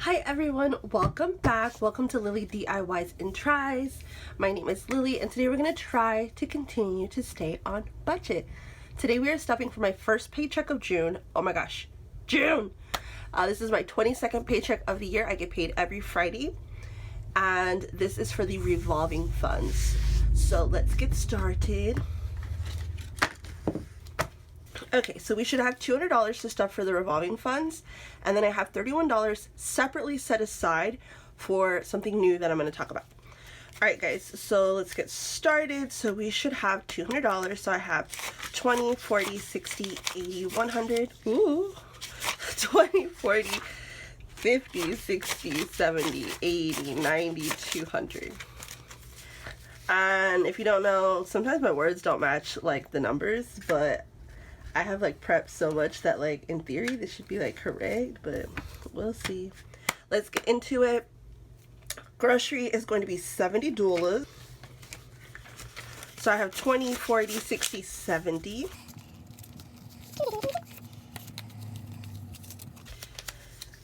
Hi everyone, welcome back. Welcome to Lily DIYs and Tries. My name is Lily and today we're going to try to continue to stay on budget. Today we are stuffing for my first paycheck of June. Oh my gosh, June! This is my 22nd paycheck of the year. I get paid every Friday and this is for the revolving funds. So let's get started. Okay, so we should have $200 to stuff for the revolving funds, and then I have $31 separately set aside for something new that I'm going to talk about. Alright guys, so let's get started. So we should have $200, so I have 20, 40, 60, 80, 100, ooh, 20, 40, 50, 60, 70, 80, 90, 200. And if you don't know, sometimes my words don't match like the numbers, but I have like prepped so much that like in theory this should be like correct, but we'll see. Let's get into it. Grocery is going to be $70. So I have 20, 40, 60, 70.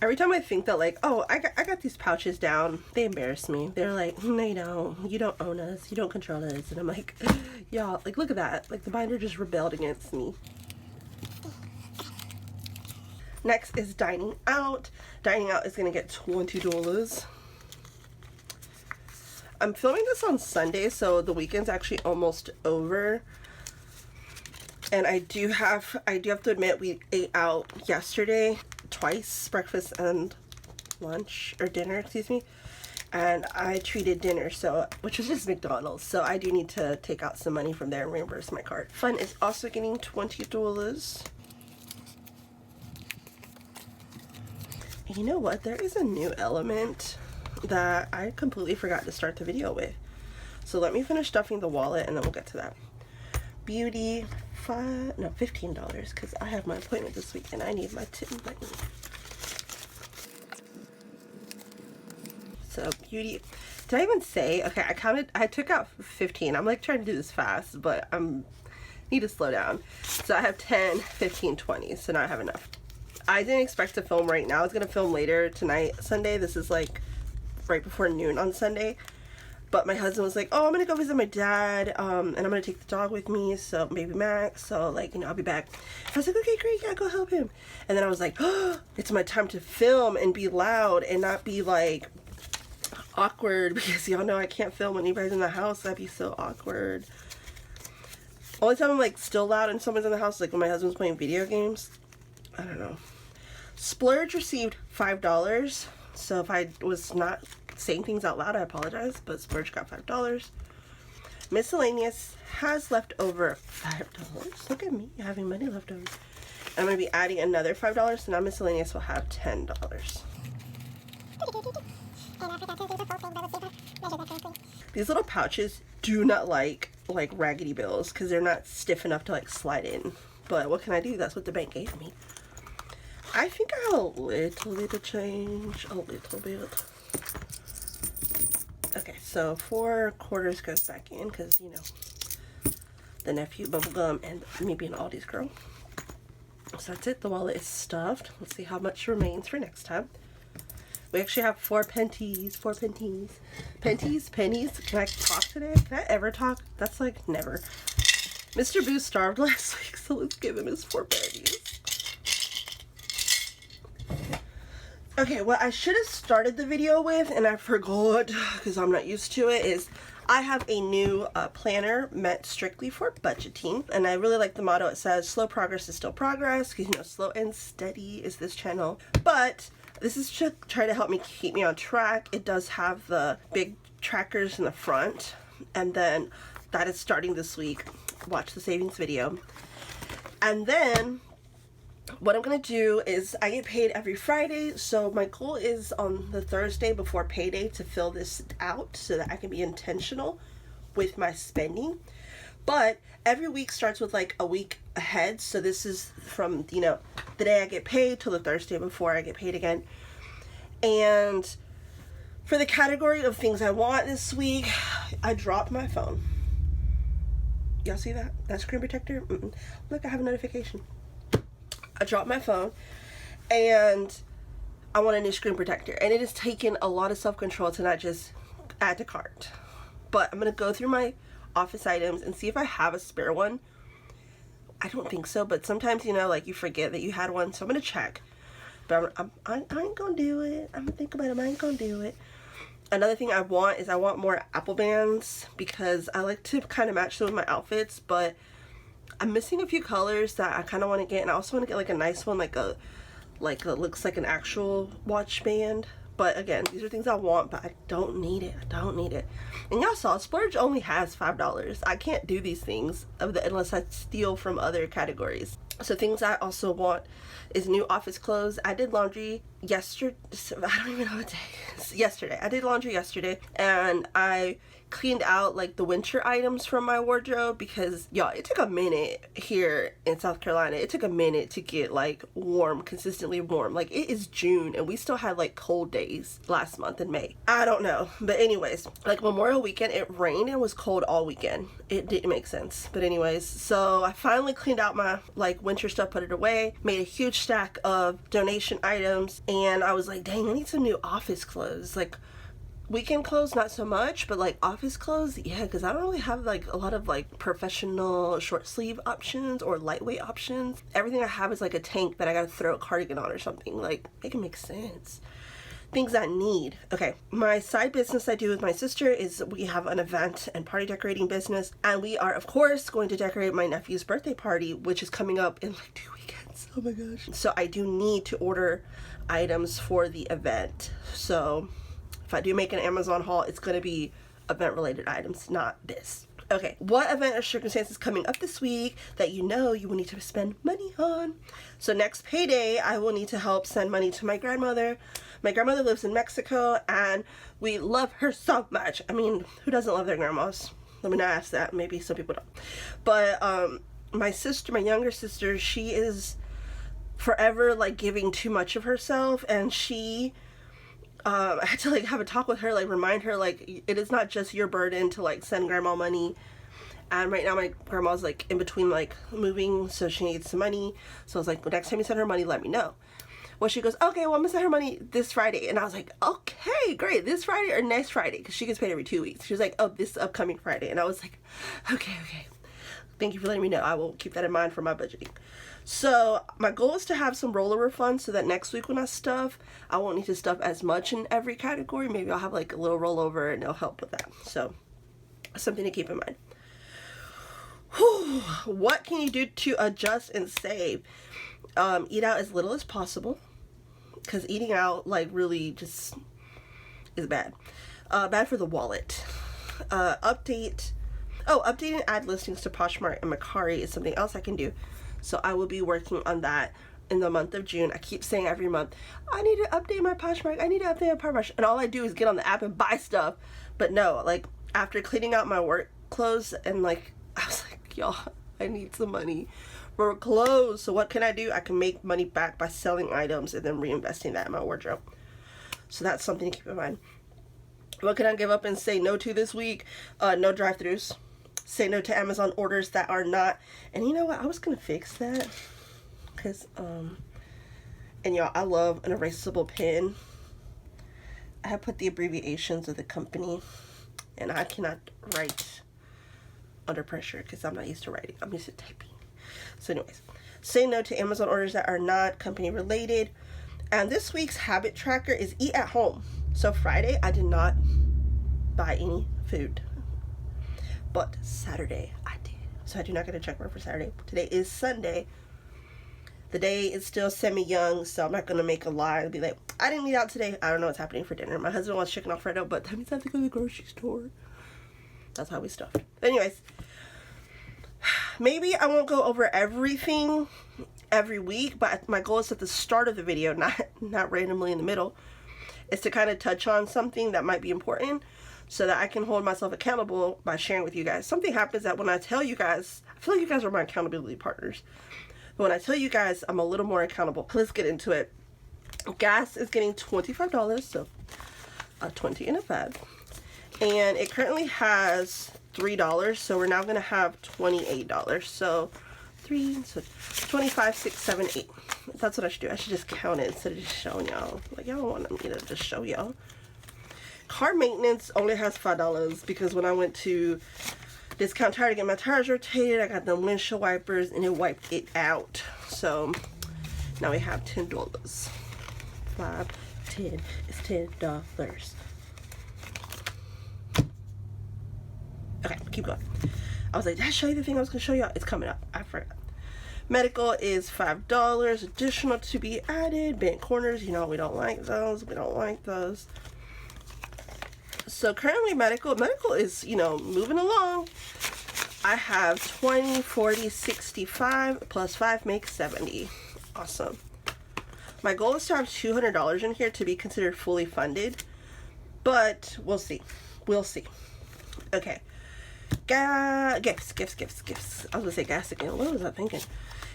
Every time I think that like, oh, I got these pouches down, they embarrass me. They're like, no you don't. You don't own us. You don't control us. And I'm like, y'all, like look at that. Like the binder just rebelled against me. Next is dining out. Dining out is going to get $20. I'm filming this on Sunday, so the weekend's actually almost over. And I do have to admit we ate out yesterday twice, breakfast and lunch, or dinner, excuse me. And I treated dinner, so which was just McDonald's. So I do need to take out some money from there and reimburse my card. Fun is also getting $20. You know what? There is a new element that I completely forgot to start the video with. So let me finish stuffing the wallet and then we'll get to that. Beauty, $15 because I have my appointment this week and I need my tip money. So beauty, did I even say? Okay, I took out 15. I'm like trying to do this fast, but need to slow down. So I have 10, 15, 20. So now I have enough. I didn't expect to film right now. I was going to film later tonight, Sunday. This is like right before noon on Sunday. But my husband was like, oh, I'm going to go visit my dad. And I'm going to take the dog with me. So baby Max. So like, you know, I'll be back. I was like, okay, great. Yeah, go help him. And then I was like, oh, it's my time to film and be loud and not be like awkward. Because y'all know I can't film when anybody's in the house. That'd be so awkward. Only time I'm like still loud and someone's in the house, like when my husband's playing video games. I don't know. Splurge received $5, so if I was not saying things out loud, I apologize, but Splurge got $5. Miscellaneous has left over $5. Look at me having money left over. I'm going to be adding another $5, so now miscellaneous will have $10. These little pouches do not like raggedy bills because they're not stiff enough to like slide in, but what can I do? That's what the bank gave me. I think I have a little bit of change, a little bit. Okay, so 4 quarters goes back in because, you know, the nephew, bubblegum, and me being Aldi's girl. So that's it. The wallet is stuffed. Let's see how much remains for next time. We actually have 4 pennies. 4 pennies. Pennies? Pennies? Can I talk today? Can I ever talk? That's like never. Mr. Boo starved last week, so let's give him his 4 pennies. Okay, what I should have started the video with, and I forgot because I'm not used to it, is I have a new planner meant strictly for budgeting. And I really like the motto. It says, slow progress is still progress, because, you know, slow and steady is this channel. But this is to try to help me keep me on track. It does have the big trackers in the front. And then that is starting this week. Watch the savings video. And then what I'm going to do is I get paid every Friday, so my goal is on the Thursday before payday to fill this out so that I can be intentional with my spending. But every week starts with like a week ahead, so this is from, you know, the day I get paid till the Thursday before I get paid again. And for the category of things I want this week, I dropped my phone. Y'all see that? That screen protector? Look, I have a notification. I dropped my phone and I want a new screen protector, and it has taken a lot of self-control to not just add to cart. But I'm gonna go through my office items and see if I have a spare one. I don't think so, but sometimes, you know, like you forget that you had one, so I'm gonna check. But I ain't gonna do it. I'm gonna think about it. I ain't gonna do it. Another thing I want is I want more Apple bands, because I like to kind of match them with my outfits, but I'm missing a few colors that I kind of want to get, and I also want to get like a nice one, like a looks like an actual watch band. But again, these are things I want, but I don't need it. I don't need it. And y'all saw, Splurge only has $5. I can't do these things unless I steal from other categories. So things I also want is new office clothes. I did laundry yesterday. I don't even know what day it is. Yesterday. I did laundry yesterday, and I cleaned out like the winter items from my wardrobe, because y'all, it took a minute here in South Carolina. It took a minute to get like warm, consistently warm. Like, it is June and we still had like cold days last month in May. I don't know, but anyways, like Memorial weekend, it rained and was cold all weekend. It didn't make sense, but anyways, so I finally cleaned out my like winter stuff, put it away, made a huge stack of donation items, and I was like, dang, I need some new office clothes. Like, weekend clothes not so much, but like office clothes, yeah, because I don't really have like a lot of like professional short sleeve options or lightweight options. Everything I have is like a tank that I gotta throw a cardigan on or something. Like, make it make sense. Things I need. Okay, my side business I do with my sister is we have an event and party decorating business, and we are of course going to decorate my nephew's birthday party, which is coming up in like 2 weekends. Oh my gosh. So I do need to order items for the event. So if I do make an Amazon haul, it's going to be event related items, not this. Okay, what event or circumstances coming up this week that you know you will need to spend money on? So next payday, I will need to help send money to my grandmother. My grandmother lives in Mexico, and we love her so much. I mean, who doesn't love their grandmas? Let me not ask that. Maybe some people don't. But my sister, my younger sister, she is forever like giving too much of herself, and she I had to like have a talk with her, like remind her like it is not just your burden to like send grandma money. And right now my grandma's like in between like moving, so she needs some money. So I was like, well, next time you send her money, let me know. Well, she goes, okay, well, I'm gonna send her money this Friday. And I was like, okay, great, this Friday or next Friday, because she gets paid every 2 weeks. She was like, oh, this upcoming Friday. And I was like, okay, thank you for letting me know. I will keep that in mind for my budgeting. So my goal is to have some rollover funds so that next week when I stuff, I won't need to stuff as much in every category. Maybe I'll have like a little rollover and it'll help with that. So something to keep in mind. Whew. What can you do to adjust and save? Eat out as little as possible, because eating out like really just is bad. Bad for the wallet. Update and add listings to Poshmark and Mercari is something else I can do. So I will be working on that in the month of June. I keep saying every month, I need to update my Poshmark. I need to update my Poshmark. And all I do is get on the app and buy stuff. But no, like after cleaning out my work clothes, and like I was like, y'all, I need some money for clothes. So what can I do? I can make money back by selling items and then reinvesting that in my wardrobe. So that's something to keep in mind. What can I give up and say no to this week? No drive-thrus. Say no to Amazon orders that are not. And you know what? I was gonna fix that, because and y'all, I love an erasable pen. I have put the abbreviations of the company, and I cannot write under pressure because I'm not used to writing. I'm used to typing. So anyways, say no to Amazon orders that are not company related. And this week's habit tracker is eat at home. So Friday I did not buy any food, but Saturday I did. So I do not get a check mark for Saturday. Today is Sunday. The day is still semi-young, so I'm not going to make a lie and be like, I didn't eat out today. I don't know what's happening for dinner. My husband wants chicken Alfredo, but that means I have to go to the grocery store. That's how we stuffed. Anyways, maybe I won't go over everything every week, but my goal is at the start of the video, not randomly in the middle, is to kind of touch on something that might be important so that I can hold myself accountable by sharing with you guys. Something happens that when I tell you guys, I feel like you guys are my accountability partners. But when I tell you guys, I'm a little more accountable. Let's get into it. Gas is getting $25, so a 20 and a 5. And it currently has $3, so we're now going to have $28. So 3, so 25, 6, 7, 8. That's what I should do. I should just count it instead of just showing y'all. Like, y'all don't want me to just show y'all. Car maintenance only has $5 because when I went to Discount Tire to get my tires rotated, I got the windshield wipers and it wiped it out. So now we have $10. 5, 10 is $10. Okay, keep going. I was like, did I show you the thing I was gonna show y'all? It's coming up. I forgot. Medical is $5 additional to be added. Bent corners, you know, we don't like those. We don't like those. So currently medical is, you know, moving along. I have 20, 40, 65 plus 5 makes 70. Awesome. My goal is to have $200 in here to be considered fully funded, but we'll see. We'll see. Okay. Gifts. I was gonna say gas again. What was I thinking?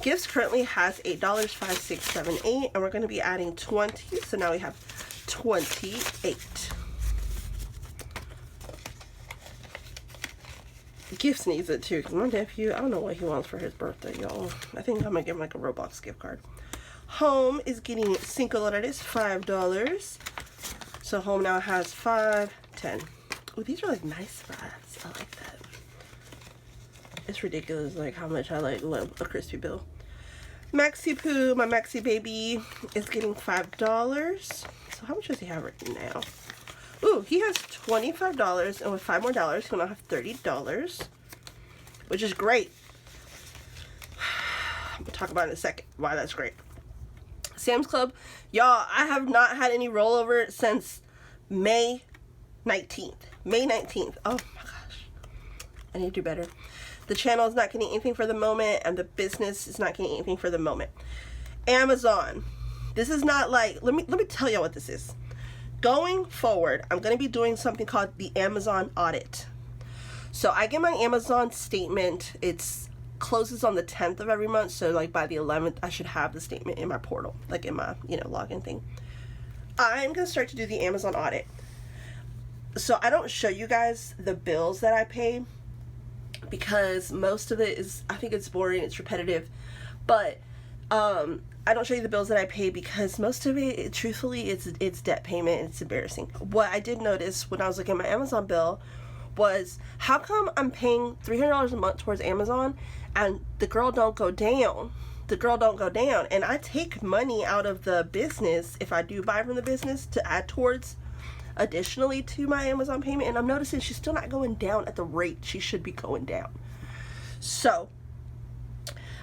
Gifts currently has $8, 5, 6, 7, 8, and we're gonna be adding 20. So now we have 28. Gifts needs it too, because my nephew, I don't know what he wants for his birthday, y'all. I think I'm gonna give him like a Roblox gift card. Home is getting $5. So home now has 5, 10. Oh, these are like nice fives. I like that. It's ridiculous, like how much I like love a crispy bill. Maxi Poo, my Maxi baby, is getting $5. So how much does he have right now? Ooh, he has $25, and with $5 more, he'll now have $30, which is great. We'll talk about it in a second why that's great. Sam's Club, y'all, I have not had any rollover since May 19th. May 19th. Oh my gosh. I need to do better. The channel is not getting anything for the moment, and the business is not getting anything for the moment. Amazon. This is not like, let me tell y'all what this is. Going forward, I'm going to be doing something called the Amazon audit. So I get my Amazon statement. It's closes on the 10th of every month. So like by the 11th, I should have the statement in my portal, like in my, you know, login thing. I'm going to start to do the Amazon audit. So I don't show you guys the bills that I pay because most of it is, I think it's boring, it's repetitive, but I don't show you the bills that I pay because most of it, truthfully, it's debt payment. It's embarrassing. What I did notice when I was looking at my Amazon bill was, how come I'm paying $300 a month towards Amazon and the girl don't go down? The girl don't go down. And I take money out of the business, if I do buy from the business, to add towards additionally to my Amazon payment. And I'm noticing she's still not going down at the rate she should be going down. So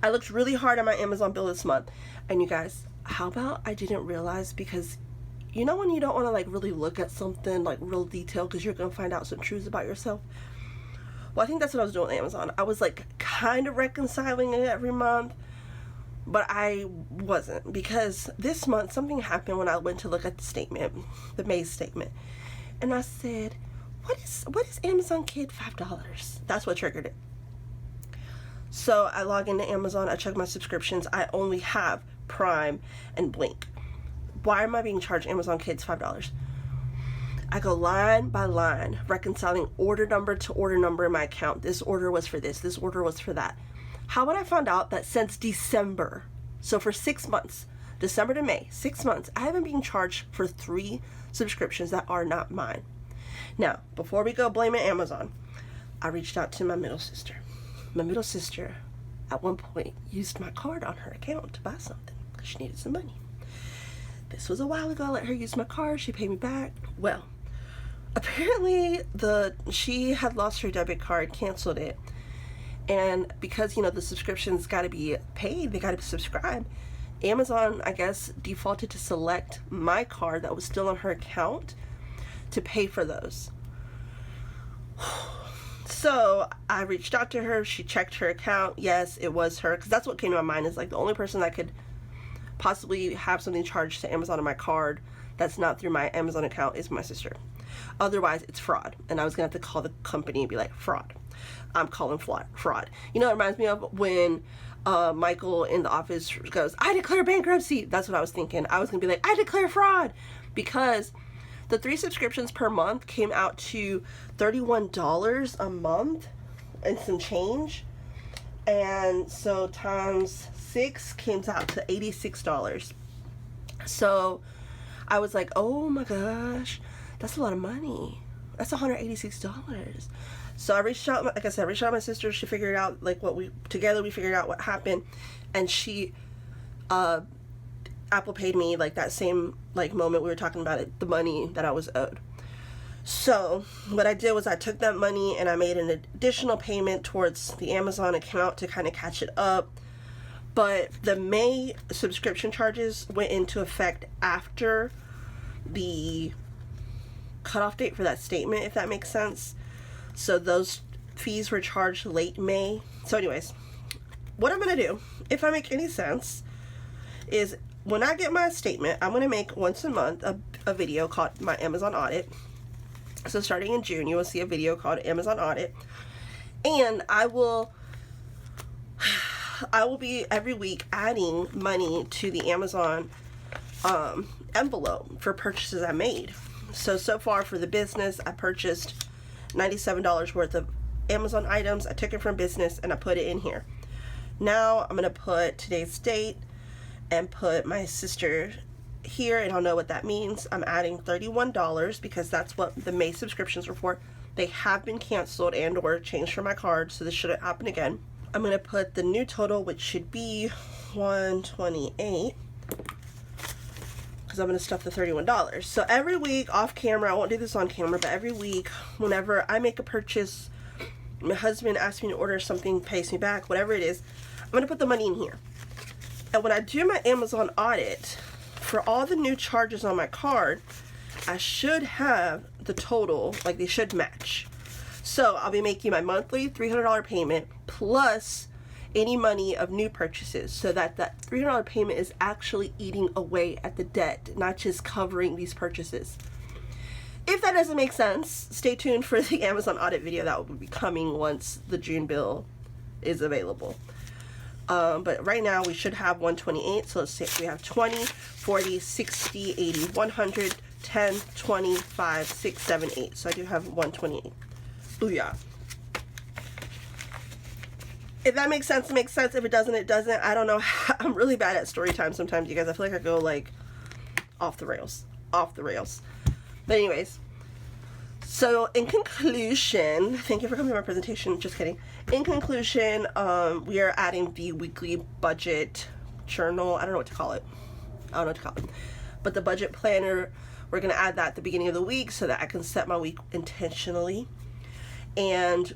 I looked really hard at my Amazon bill this month. And you guys, how about I didn't realize, because you know when you don't want to like really look at something like real detail because you're going to find out some truths about yourself? Well, I think that's what I was doing with Amazon. I was like kind of reconciling it every month, but I wasn't, because this month something happened when I went to look at the statement, the May statement. And I said, what is Amazon Kid $5? That's what triggered it. So I log into Amazon, I check my subscriptions. I only have Prime and Blink. Why am I being charged Amazon Kids $5? I go line by line, reconciling order number to order number in my account. This order was for this order was for that. How would I find out that since December, so for 6 months, December to May, 6 months, I haven't been charged for 3 subscriptions that are not mine. Now, before we go blaming Amazon, I reached out to my middle sister. My middle sister, at one point, used my card on her account to buy something because she needed some money. This was a while ago. I let her use my card. She paid me back. Well, apparently she had lost her debit card, canceled it. And because, you know, the subscriptions got to be paid, they got to be subscribed, Amazon, I guess, defaulted to select my card that was still on her account to pay for those. So I reached out to her. She checked her account. Yes, it was her, because that's what came to my mind, is like the only person that could possibly have something charged to Amazon on my card that's not through my Amazon account is my sister. Otherwise, it's fraud. And I was going to have to call the company and be like, fraud. I'm calling fraud. You know, it reminds me of when Michael in the office goes, I declare bankruptcy. That's what I was thinking. I was going to be like, I declare fraud. Because the 3 subscriptions per month came out to $31 a month and some change. And so times 6 came out to $86. So I was like, oh my gosh, that's a lot of money. That's $186. So I reached out, like I said, I reached out to my sister. She figured out like we figured out what happened, and she Apple paid me like that same like moment we were talking about it, the money that I was owed. So what I did was I took that money and I made an additional payment towards the Amazon account to kind of catch it up. But the May subscription charges went into effect after the cutoff date for that statement, if that makes sense. So those fees were charged late May. So anyways, what I'm going to do, if I make any sense, is when I get my statement, I'm going to make once a month a video called my Amazon Audit. So starting in June, you will see a video called Amazon Audit. And I will be every week adding money to the Amazon envelope for purchases I made. So far for the business, I purchased $97 worth of Amazon items. I took it from business and I put it in here. Now I'm going to put today's date and put my sister here, and I'll know what that means. I'm adding $31 because that's what the May subscriptions were for. They have been canceled and or changed from my card, so this shouldn't happen again. I'm going to put the new total, which should be $128, because I'm going to stuff the $31. So every week off camera, I won't do this on camera, but every week whenever I make a purchase, my husband asks me to order something, pays me back, whatever it is, I'm going to put the money in here. And when I do my Amazon audit, for all the new charges on my card, I should have the total, like they should match. So I'll be making my monthly $300 payment plus any money of new purchases, so that that $300 payment is actually eating away at the debt, not just covering these purchases. If that doesn't make sense, stay tuned for the Amazon audit video that will be coming once the June bill is available. But right now we should have 128. So let's say we have 20, 40, 60, 80, 100, 10, 20, 5, 6, 7, 8. So I do have 128. Booyah. If that makes sense, it makes sense. If it doesn't, it doesn't. I don't know. I'm really bad at story time sometimes, you guys. I feel like I go like off the rails. But anyways, so in conclusion, thank you for coming to my presentation. Just kidding. In conclusion, we are adding the weekly budget journal. I don't know what to call it. But the budget planner, we're going to add that at the beginning of the week so that I can set my week intentionally. And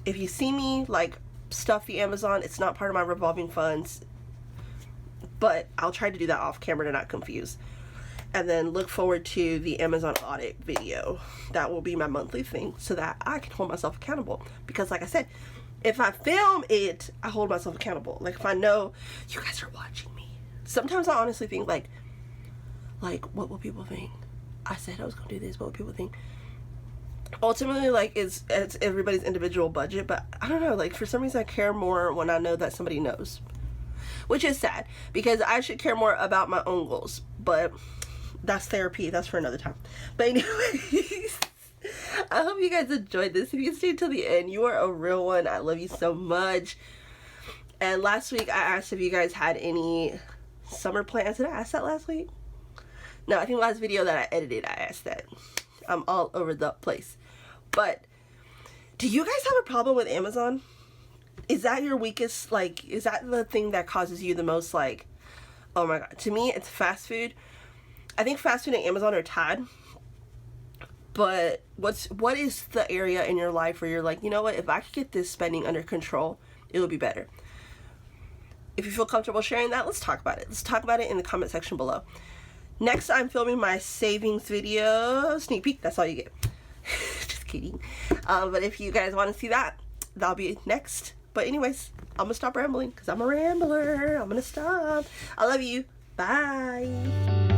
if you see me like stuff the Amazon, it's not part of my revolving funds, but I'll try to do that off camera to not confuse. And then look forward to the Amazon audit video. That will be my monthly thing so that I can hold myself accountable. Because like I said, if I film it, I hold myself accountable. Like if I know you guys are watching me. Sometimes I honestly think like what will people think? I said I was gonna do this, what will people think? Ultimately, like it's everybody's individual budget, but I don't know, like for some reason I care more when I know that somebody knows. Which is sad, because I should care more about my own goals, but that's therapy. That's for another time. But anyways, I hope you guys enjoyed this. If you stayed till the end, you are a real one. I love you so much. And last week I asked if you guys had any summer plans. Did I ask that last week? No, I think last video that I edited, I asked that. I'm all over the place. But do you guys have a problem with Amazon? Is that your weakest, like, is that the thing that causes you the most, like, oh my god. To me, it's fast food. I think fast food and Amazon are tied. But what is the area in your life where you're like, you know what, if I could get this spending under control, it would be better. If you feel comfortable sharing that, let's talk about it. Let's talk about it in the comment section below. Next, I'm filming my savings video. Sneak peek, that's all you get. Just kidding. But if you guys want to see that, that'll be next. But anyways, I'm going to stop rambling because I'm a rambler. I'm going to stop. I love you. Bye.